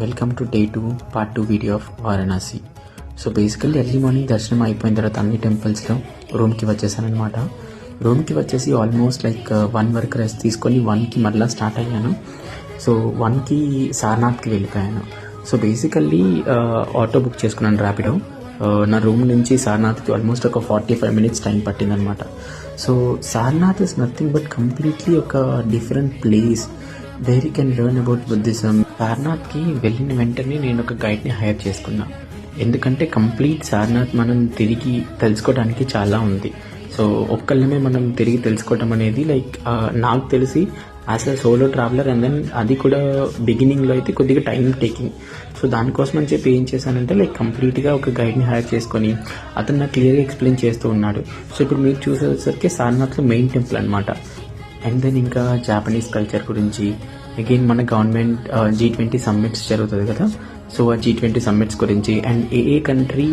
Welcome to day 2 part 2 video of Varanasi. So basically early morning దర్శనం అయిపోయిన తర్వాత అన్ని టెంపుల్స్లో రూమ్కి వచ్చేసానమాట. రూమ్కి వచ్చేసి ఆల్మోస్ట్ లైక్ 1 వరకు రెస్ట్ తీసుకొని 1కి మళ్ళీ స్టార్ట్ అయ్యాను. సో 1కి సారనాథ్కి వెళ్ళిపోయాను. సో బేసికల్లీ ఆటో బుక్ చేసుకున్నాను ర్యాపిడో. నా రూమ్ నుంచి సారనాథ్కి ఆల్మోస్ట్ ఒక 45 మినిట్స్ టైం పట్టిందనమాట. So Sarnath is nothing but completely ఒక different place where you can learn about Buddhism. సారనాథ్కి వెళ్ళిన వెంటనే నేను ఒక గైడ్ని హైర్ చేసుకున్నా. ఎందుకంటే కంప్లీట్ సారనాథ్ మనం తిరిగి తెలుసుకోవడానికి చాలా ఉంది. సో ఒక్కళ్ళమే మనం తిరిగి తెలుసుకోవటం అనేది లైక్ నాకు తెలిసి as a solo traveller and then అది కూడా బిగినింగ్లో అయితే కొద్దిగా టైం టేకింగ్. సో దానికోసం అని చెప్పి ఏం చేశానంటే లైక్ కంప్లీట్గా ఒక గైడ్ని హైర్ చేసుకొని అతను నాకు క్లియర్గా ఎక్స్ప్లెయిన్ చేస్తూ ఉన్నాడు. సో ఇప్పుడు మీరు చూసేసరికి సారనాథ్లో మెయిన్ టెంపుల్ అనమాట. అండ్ దెన్ ఇంకా జాపనీస్ కల్చర్ గురించి అగైన్ మన గవర్నమెంట్ G20 సమ్మిట్స్ జరుగుతుంది కదా. సో ఆ G20 సమ్మిట్స్ గురించి అండ్ ఏ కంట్రీ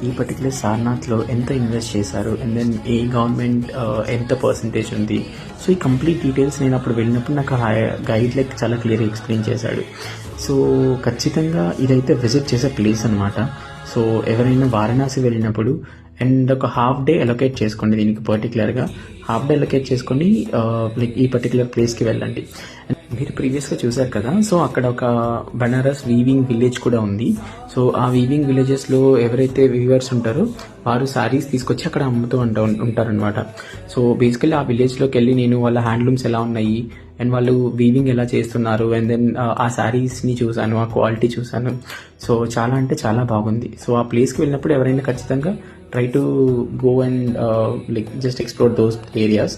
ఈ పర్టికులర్ సారనాథ్లో ఎంత ఇన్వెస్ట్ చేశారు అండ్ దెన్ ఏ గవర్నమెంట్ ఎంత పర్సంటేజ్ ఉంది. సో ఈ కంప్లీట్ డీటెయిల్స్ నేను అప్పుడు వెళ్ళినప్పుడు నాకు గైడ్ లైక్ చాలా క్లియర్గా ఎక్స్ప్లెయిన్ చేశాడు. సో ఖచ్చితంగా ఇదైతే విజిట్ చేసే ప్లేస్ అనమాట. సో ఎవరైనా వారణాసి వెళ్ళినప్పుడు అండ్ ఒక హాఫ్ డే అలొకేట్ చేసుకోండి, దీనికి పర్టికులర్గా హాఫ్ డే అలొకేట్ చేసుకొని లైక్ ఈ పర్టికులర్ ప్లేస్కి వెళ్ళండి. మీరు ప్రీవియస్గా చూసారు కదా, సో అక్కడ ఒక బనారస్ వీవింగ్ విలేజ్ కూడా ఉంది. సో ఆ వీవింగ్ విలేజెస్లో ఎవరైతే వీవర్స్ ఉంటారో వారు శారీస్ తీసుకొచ్చి అక్కడ అమ్ముతూ ఉంటారనమాట. సో బేసికల్లీ ఆ విలేజ్లోకి వెళ్ళి నేను వాళ్ళ హ్యాండ్లూమ్స్ ఎలా ఉన్నాయి అండ్ వాళ్ళు వీవింగ్ ఎలా చేస్తున్నారు అండ్ దెన్ ఆ శారీస్ని చూశాను, ఆ క్వాలిటీ చూశాను. సో చాలా అంటే చాలా బాగుంది. సో ఆ ప్లేస్కి వెళ్ళినప్పుడు ఎవరైనా ఖచ్చితంగా try to go and like just explore those areas.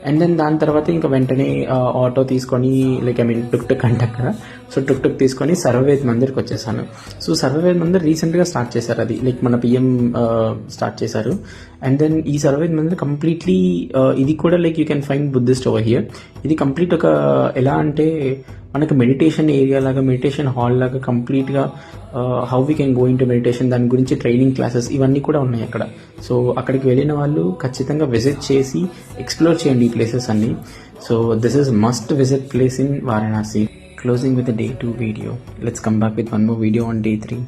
And then దాని తర్వాత ఇంకా వెంటనే ఆటో తీసుకొని లైక్ టుక్ అంటారు కదా, సో టుక్ తీసుకొని సర్వవేద్ మందిర్కి వచ్చేసాను. సో సర్వవేద్ మందిర్ రీసెంట్గా స్టార్ట్ చేశారు, అది లైక్ మన PM స్టార్ట్ చేశారు. అండ్ దెన్ ఈ సర్వవేద్ మందిర్ కంప్లీట్లీ ఇది కూడా like you can find Buddhist over here. ఇది కంప్లీట్ ఒక ఎలా అంటే మనకు మెడిటేషన్ ఏరియా లాగా, మెడిటేషన్ హాల్ లాగా కంప్లీట్గా how we can go in to meditation, దాని గురించి ట్రైనింగ్ క్లాసెస్ ఇవన్నీ కూడా ఉన్నాయి అక్కడ. సో అక్కడికి వెళ్ళిన వాళ్ళు ఖచ్చితంగా విజిట్ చేసి ఎక్స్ప్లోర్ చేయండి ఈ ప్లేసెస్ అన్ని. So this is must visit place in Varanasi. Closing with the day 2 video. Let's come back with one more video on day 3.